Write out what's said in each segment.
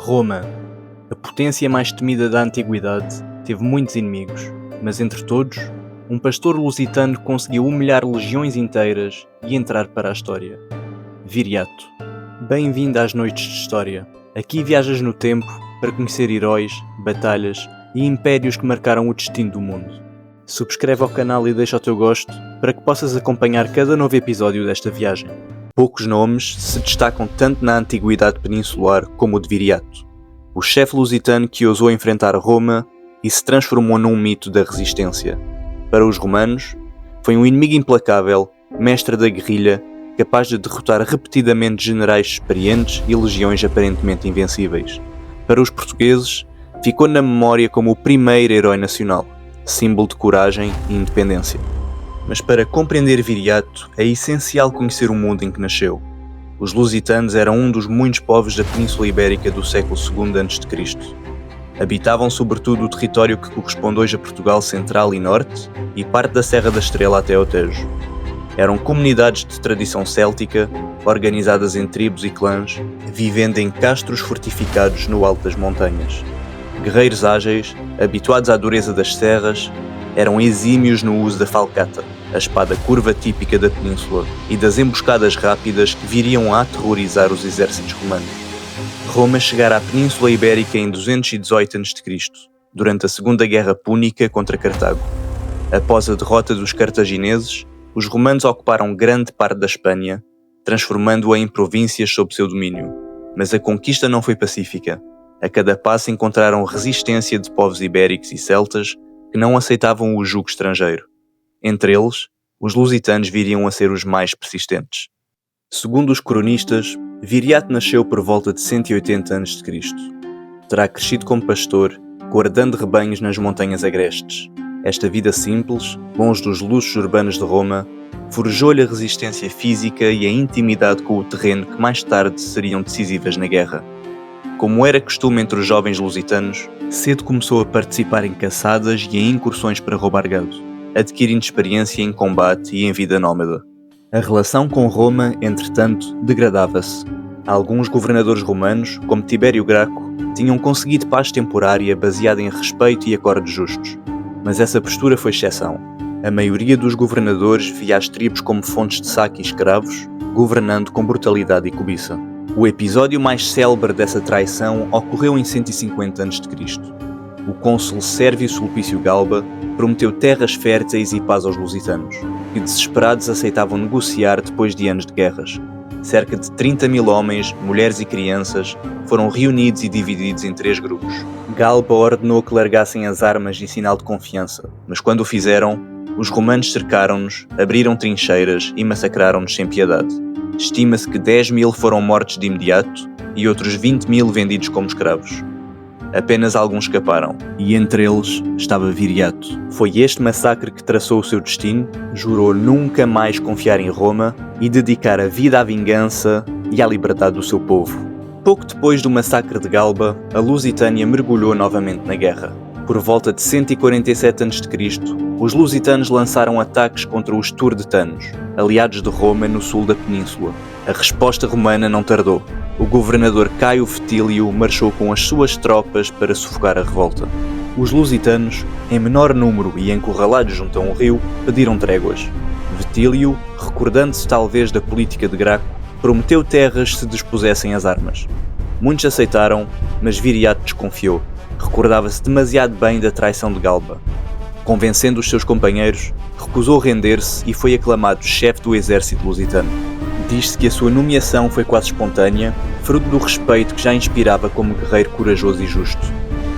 Roma, a potência mais temida da antiguidade, teve muitos inimigos, mas entre todos, um pastor lusitano conseguiu humilhar legiões inteiras e entrar para a história. Viriato. Bem-vindo às noites de história. Aqui viajas no tempo para conhecer heróis, batalhas e impérios que marcaram o destino do mundo. Subscreve ao canal e deixa o teu gosto para que possas acompanhar cada novo episódio desta viagem. Poucos nomes se destacam tanto na antiguidade peninsular como o de Viriato, o chefe lusitano que ousou enfrentar Roma e se transformou num mito da resistência. Para os romanos, foi um inimigo implacável, mestre da guerrilha, capaz de derrotar repetidamente generais experientes e legiões aparentemente invencíveis. Para os portugueses, ficou na memória como o primeiro herói nacional, símbolo de coragem e independência. Mas para compreender Viriato é essencial conhecer o mundo em que nasceu. Os lusitanos eram um dos muitos povos da Península Ibérica do século II a.C. Habitavam sobretudo o território que corresponde hoje a Portugal Central e Norte e parte da Serra da Estrela até ao Tejo. Eram comunidades de tradição céltica, organizadas em tribos e clãs, vivendo em castros fortificados no alto das montanhas. Guerreiros ágeis, habituados à dureza das serras, eram exímios no uso da falcata, a espada curva típica da península, e das emboscadas rápidas que viriam a aterrorizar os exércitos romanos. Roma chegara à Península Ibérica em 218 a.C., durante a Segunda Guerra Púnica contra Cartago. Após a derrota dos cartagineses, os romanos ocuparam grande parte da Espanha, transformando-a em províncias sob seu domínio. Mas a conquista não foi pacífica. A cada passo encontraram resistência de povos ibéricos e celtas que não aceitavam o jugo estrangeiro. Entre eles, os lusitanos viriam a ser os mais persistentes. Segundo os cronistas, Viriato nasceu por volta de 180 a.C. Terá crescido como pastor, guardando rebanhos nas montanhas agrestes. Esta vida simples, longe dos luxos urbanos de Roma, forjou-lhe a resistência física e a intimidade com o terreno que mais tarde seriam decisivas na guerra. Como era costume entre os jovens lusitanos, cedo começou a participar em caçadas e em incursões para roubar gado, adquirindo experiência em combate e em vida nómada. A relação com Roma, entretanto, degradava-se. Alguns governadores romanos, como Tibério Graco, tinham conseguido paz temporária baseada em respeito e acordos justos. Mas essa postura foi exceção. A maioria dos governadores via as tribos como fontes de saque e escravos, governando com brutalidade e cobiça. O episódio mais célebre dessa traição ocorreu em 150 a.C. O cônsul Sérvio Sulpício Galba prometeu terras férteis e paz aos lusitanos, que desesperados aceitavam negociar depois de anos de guerras. Cerca de 30.000 homens, mulheres e crianças foram reunidos e divididos em 3 grupos. Galba ordenou que largassem as armas em sinal de confiança, mas quando o fizeram, os romanos cercaram-nos, abriram trincheiras e massacraram-nos sem piedade. Estima-se que 10.000 foram mortos de imediato e outros 20.000 vendidos como escravos. Apenas alguns escaparam, e entre eles estava Viriato. Foi este massacre que traçou o seu destino, jurou nunca mais confiar em Roma e dedicar a vida à vingança e à liberdade do seu povo. Pouco depois do massacre de Galba, a Lusitânia mergulhou novamente na guerra. Por volta de 147 a.C., os lusitanos lançaram ataques contra os turdetanos, aliados de Roma no sul da península. A resposta romana não tardou. O governador Caio Fetílio marchou com as suas tropas para sufocar a revolta. Os lusitanos, em menor número e encurralados junto a um rio, pediram tréguas. Fetílio, recordando-se talvez da política de Graco, prometeu terras se dispusessem as armas. Muitos aceitaram, mas Viriato desconfiou. Recordava-se demasiado bem da traição de Galba. Convencendo os seus companheiros, recusou render-se e foi aclamado chefe do exército lusitano. Diz-se que a sua nomeação foi quase espontânea, fruto do respeito que já inspirava como guerreiro corajoso e justo.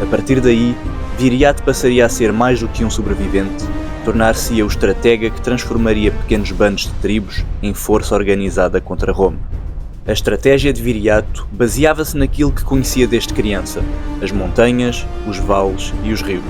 A partir daí, Viriato passaria a ser mais do que um sobrevivente, tornar-se-ia o estratega que transformaria pequenos bandos de tribos em força organizada contra Roma. A estratégia de Viriato baseava-se naquilo que conhecia desde criança: as montanhas, os vales e os rios.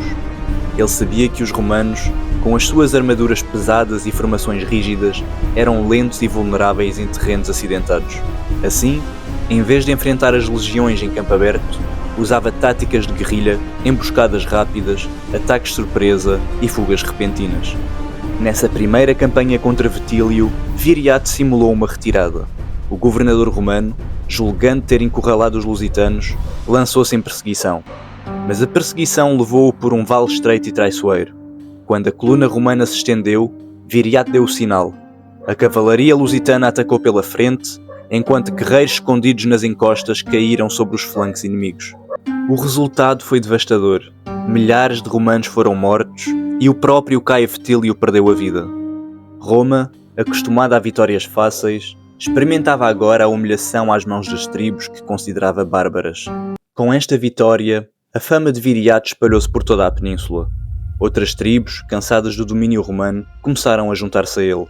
Ele sabia que os romanos, com as suas armaduras pesadas e formações rígidas, eram lentos e vulneráveis em terrenos acidentados. Assim, em vez de enfrentar as legiões em campo aberto, usava táticas de guerrilha, emboscadas rápidas, ataques surpresa e fugas repentinas. Nessa primeira campanha contra Fetílio, Viriato simulou uma retirada. O governador romano, julgando ter encurralado os lusitanos, lançou-se em perseguição. Mas a perseguição levou-o por um vale estreito e traiçoeiro. Quando a coluna romana se estendeu, Viriato deu o sinal. A cavalaria lusitana atacou pela frente, enquanto guerreiros escondidos nas encostas caíram sobre os flancos inimigos. O resultado foi devastador. Milhares de romanos foram mortos e o próprio Caio Fetílio perdeu a vida. Roma, acostumada a vitórias fáceis, experimentava agora a humilhação às mãos das tribos que considerava bárbaras. Com esta vitória, a fama de Viriato espalhou-se por toda a península. Outras tribos, cansadas do domínio romano, começaram a juntar-se a ele.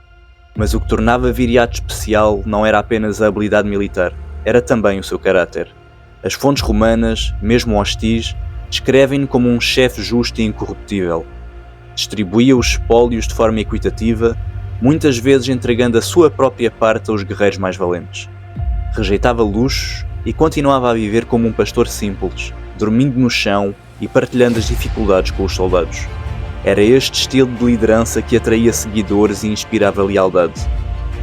Mas o que tornava Viriato especial não era apenas a habilidade militar, era também o seu caráter. As fontes romanas, mesmo hostis, descrevem-no como um chefe justo e incorruptível. Distribuía os espólios de forma equitativa, muitas vezes entregando a sua própria parte aos guerreiros mais valentes. Rejeitava luxos e continuava a viver como um pastor simples, dormindo no chão e partilhando as dificuldades com os soldados. Era este estilo de liderança que atraía seguidores e inspirava lealdade.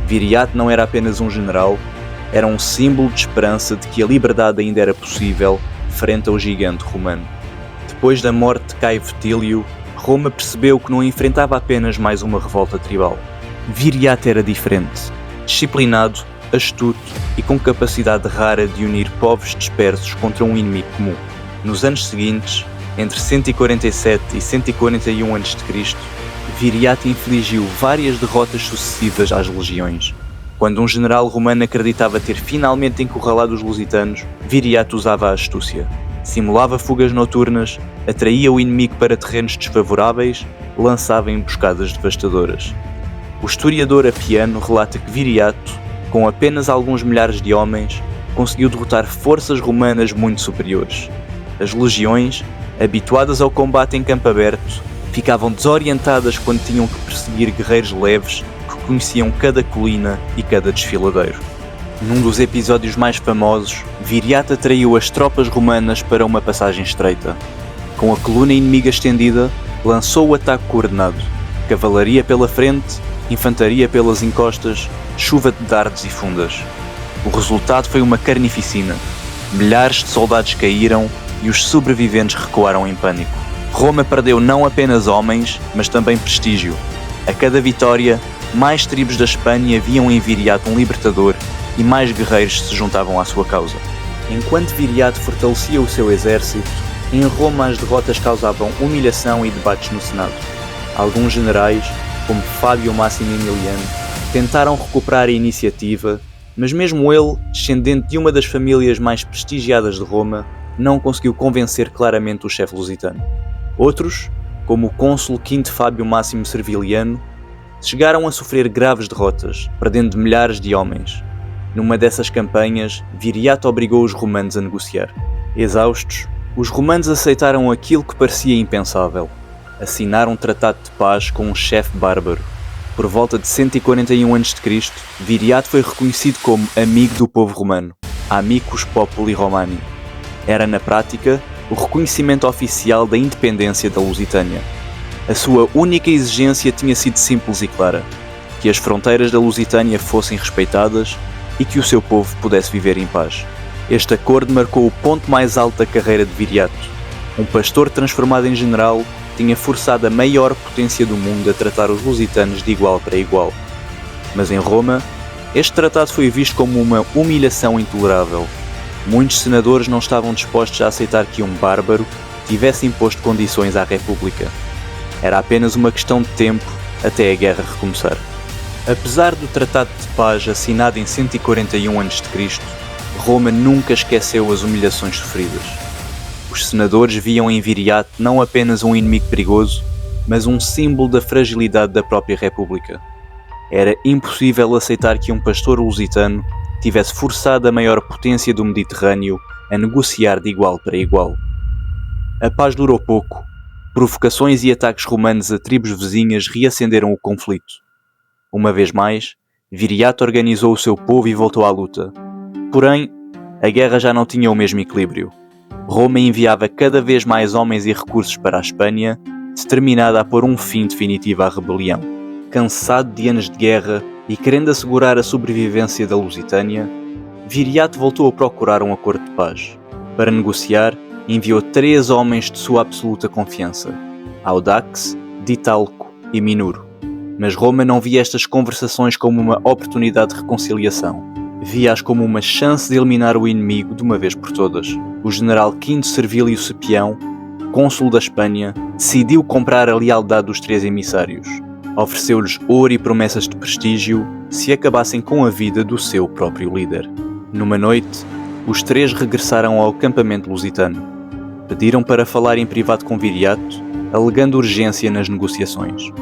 Viriato não era apenas um general, era um símbolo de esperança de que a liberdade ainda era possível frente ao gigante romano. Depois da morte de Caio Fetílio, Roma percebeu que não enfrentava apenas mais uma revolta tribal. Viriato era diferente, disciplinado, astuto e com capacidade rara de unir povos dispersos contra um inimigo comum. Nos anos seguintes, entre 147 e 141 a.C., Viriato infligiu várias derrotas sucessivas às legiões. Quando um general romano acreditava ter finalmente encurralado os lusitanos, Viriato usava a astúcia. Simulava fugas noturnas, atraía o inimigo para terrenos desfavoráveis, lançava emboscadas devastadoras. O historiador Apiano relata que Viriato, com apenas alguns milhares de homens, conseguiu derrotar forças romanas muito superiores. As legiões, habituadas ao combate em campo aberto, ficavam desorientadas quando tinham que perseguir guerreiros leves que conheciam cada colina e cada desfiladeiro. Num dos episódios mais famosos, Viriato atraiu as tropas romanas para uma passagem estreita. Com a coluna inimiga estendida, lançou o ataque coordenado. Cavalaria pela frente, infantaria pelas encostas, chuva de dardos e fundas. O resultado foi uma carnificina. Milhares de soldados caíram e os sobreviventes recuaram em pânico. Roma perdeu não apenas homens, mas também prestígio. A cada vitória, mais tribos da Espanha viam em Viriato um libertador e mais guerreiros se juntavam à sua causa. Enquanto Viriato fortalecia o seu exército, em Roma as derrotas causavam humilhação e debates no Senado. Alguns generais, como Fábio Máximo Emiliano, tentaram recuperar a iniciativa, mas mesmo ele, descendente de uma das famílias mais prestigiadas de Roma, não conseguiu convencer claramente o chefe lusitano. Outros, como o cônsul V Fábio Máximo Serviliano, chegaram a sofrer graves derrotas, perdendo milhares de homens. Numa dessas campanhas, Viriato obrigou os romanos a negociar. Exaustos, os romanos aceitaram aquilo que parecia impensável: assinar um tratado de paz com um chefe bárbaro. Por volta de 141 a.C., Viriato foi reconhecido como amigo do povo romano, Amicus Populi Romani. Era, na prática, o reconhecimento oficial da independência da Lusitânia. A sua única exigência tinha sido simples e clara: que as fronteiras da Lusitânia fossem respeitadas e que o seu povo pudesse viver em paz. Este acordo marcou o ponto mais alto da carreira de Viriato. Um pastor transformado em general tinha forçado a maior potência do mundo a tratar os lusitanos de igual para igual. Mas em Roma, este tratado foi visto como uma humilhação intolerável. Muitos senadores não estavam dispostos a aceitar que um bárbaro tivesse imposto condições à República. Era apenas uma questão de tempo até a guerra recomeçar. Apesar do Tratado de Paz assinado em 141 a.C., Roma nunca esqueceu as humilhações sofridas. Os senadores viam em Viriato não apenas um inimigo perigoso, mas um símbolo da fragilidade da própria República. Era impossível aceitar que um pastor lusitano tivesse forçado a maior potência do Mediterrâneo a negociar de igual para igual. A paz durou pouco. Provocações e ataques romanos a tribos vizinhas reacenderam o conflito. Uma vez mais, Viriato organizou o seu povo e voltou à luta. Porém, a guerra já não tinha o mesmo equilíbrio. Roma enviava cada vez mais homens e recursos para a Espanha, determinada a pôr um fim definitivo à rebelião. Cansado de anos de guerra e querendo assegurar a sobrevivência da Lusitânia, Viriato voltou a procurar um acordo de paz. Para negociar, enviou 3 homens de sua absoluta confiança: Audax, Ditalco e Minuro. Mas Roma não via estas conversações como uma oportunidade de reconciliação. Via-as como uma chance de eliminar o inimigo de uma vez por todas. O general Quinto Servilio Cepião, cônsul da Espanha, decidiu comprar a lealdade dos 3 emissários. Ofereceu-lhes ouro e promessas de prestígio se acabassem com a vida do seu próprio líder. Numa noite, os 3 regressaram ao acampamento lusitano. Pediram para falar em privado com Viriato, alegando urgência nas negociações.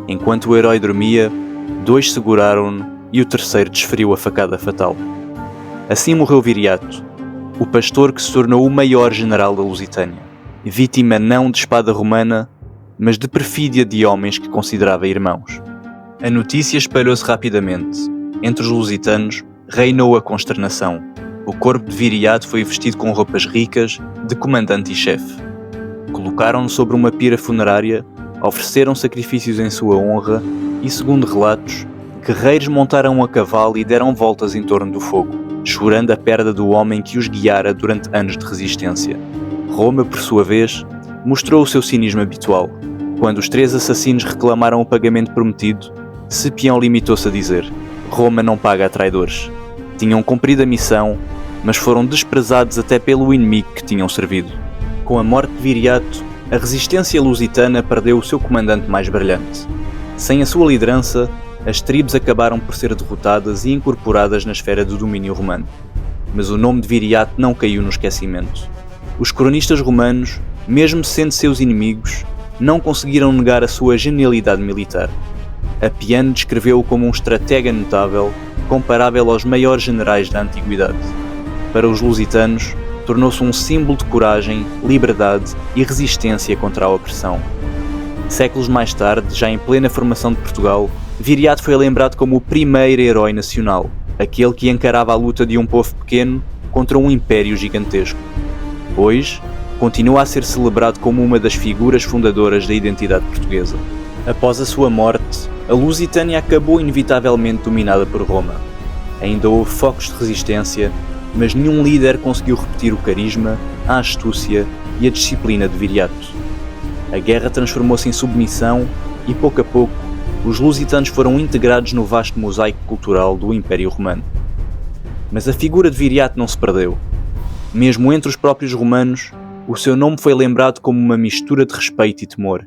Enquanto o herói dormia, 2 seguraram-no e o terceiro desferiu a facada fatal. Assim morreu Viriato, o pastor que se tornou o maior general da Lusitânia, vítima não de espada romana, mas de perfídia de homens que considerava irmãos. A notícia espalhou-se rapidamente. Entre os lusitanos reinou a consternação. O corpo de Viriato foi vestido com roupas ricas de comandante e chefe. Colocaram-no sobre uma pira funerária, ofereceram sacrifícios em sua honra e, segundo relatos, guerreiros montaram a cavalo e deram voltas em torno do fogo, chorando a perda do homem que os guiara durante anos de resistência. Roma, por sua vez, mostrou o seu cinismo habitual. Quando os 3 assassinos reclamaram o pagamento prometido, Cepião limitou-se a dizer: Roma não paga a traidores. Tinham cumprido a missão, mas foram desprezados até pelo inimigo que tinham servido. Com a morte de Viriato, a resistência lusitana perdeu o seu comandante mais brilhante. Sem a sua liderança, as tribos acabaram por ser derrotadas e incorporadas na esfera do domínio romano. Mas o nome de Viriato não caiu no esquecimento. Os cronistas romanos, mesmo sendo seus inimigos, não conseguiram negar a sua genialidade militar. Apiano descreveu-o como um estratega notável, comparável aos maiores generais da antiguidade. Para os lusitanos, tornou-se um símbolo de coragem, liberdade e resistência contra a opressão. Séculos mais tarde, já em plena formação de Portugal, Viriato foi lembrado como o primeiro herói nacional, aquele que encarava a luta de um povo pequeno contra um império gigantesco. Hoje, continua a ser celebrado como uma das figuras fundadoras da identidade portuguesa. Após a sua morte, a Lusitânia acabou inevitavelmente dominada por Roma. Ainda houve focos de resistência, mas nenhum líder conseguiu repetir o carisma, a astúcia e a disciplina de Viriato. A guerra transformou-se em submissão e, pouco a pouco, os lusitanos foram integrados no vasto mosaico cultural do Império Romano. Mas a figura de Viriato não se perdeu. Mesmo entre os próprios romanos, o seu nome foi lembrado como uma mistura de respeito e temor.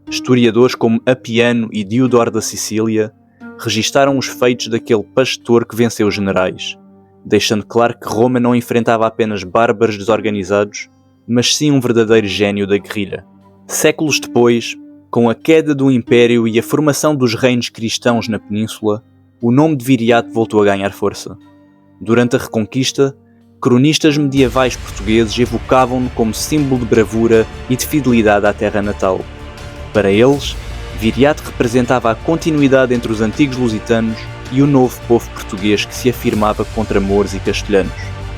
Historiadores como Apiano e Diodoro da Sicília registaram os feitos daquele pastor que venceu os generais, deixando claro que Roma não enfrentava apenas bárbaros desorganizados, mas sim um verdadeiro gênio da guerrilha. Séculos depois, com a queda do Império e a formação dos reinos cristãos na península, o nome de Viriato voltou a ganhar força. Durante a Reconquista, cronistas medievais portugueses evocavam-no como símbolo de bravura e de fidelidade à terra natal. Para eles, Viriato representava a continuidade entre os antigos lusitanos e o novo povo português que se afirmava contra mouros e castelhanos.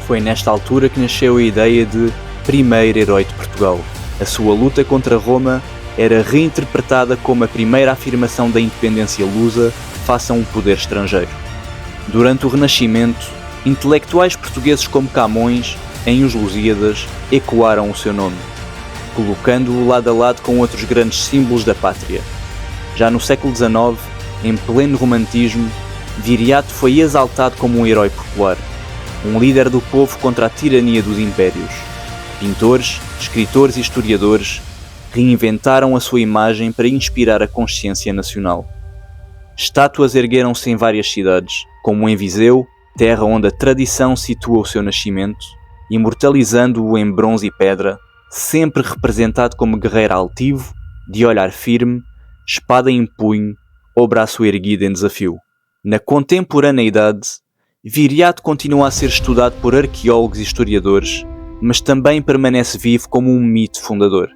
Foi nesta altura que nasceu a ideia de primeiro herói de Portugal. A sua luta contra Roma era reinterpretada como a primeira afirmação da independência lusa face a um poder estrangeiro. Durante o Renascimento, intelectuais portugueses como Camões, em Os Lusíadas, ecoaram o seu nome, colocando-o lado a lado com outros grandes símbolos da pátria. Já no século XIX, em pleno romantismo, Viriato foi exaltado como um herói popular, um líder do povo contra a tirania dos impérios. Pintores, escritores e historiadores reinventaram a sua imagem para inspirar a consciência nacional. Estátuas ergueram-se em várias cidades, como em Viseu, terra onde a tradição situa o seu nascimento, imortalizando-o em bronze e pedra, sempre representado como guerreiro altivo, de olhar firme, espada em punho ou braço erguido em desafio. Na contemporaneidade, Viriato continua a ser estudado por arqueólogos e historiadores, mas também permanece vivo como um mito fundador.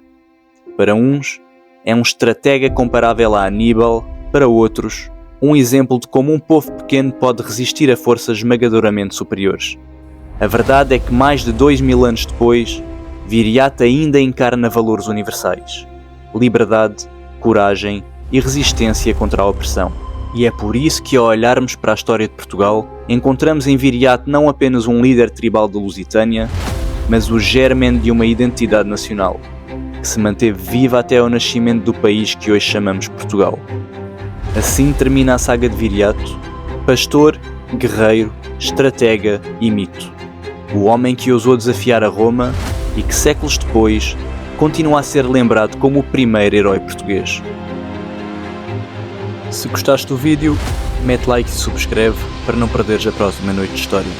Para uns, é um estratega comparável a Aníbal, para outros, um exemplo de como um povo pequeno pode resistir a forças esmagadoramente superiores. A verdade é que mais de 2000 anos depois, Viriato ainda encarna valores universais: liberdade, coragem e resistência contra a opressão. E é por isso que, ao olharmos para a história de Portugal, encontramos em Viriato não apenas um líder tribal da Lusitânia, mas o germen de uma identidade nacional, que se manteve viva até ao nascimento do país que hoje chamamos Portugal. Assim termina a saga de Viriato, pastor, guerreiro, estratega e mito. O homem que ousou desafiar a Roma e que séculos depois continua a ser lembrado como o primeiro herói português. Se gostaste do vídeo, mete like e subscreve para não perderes a próxima noite de história.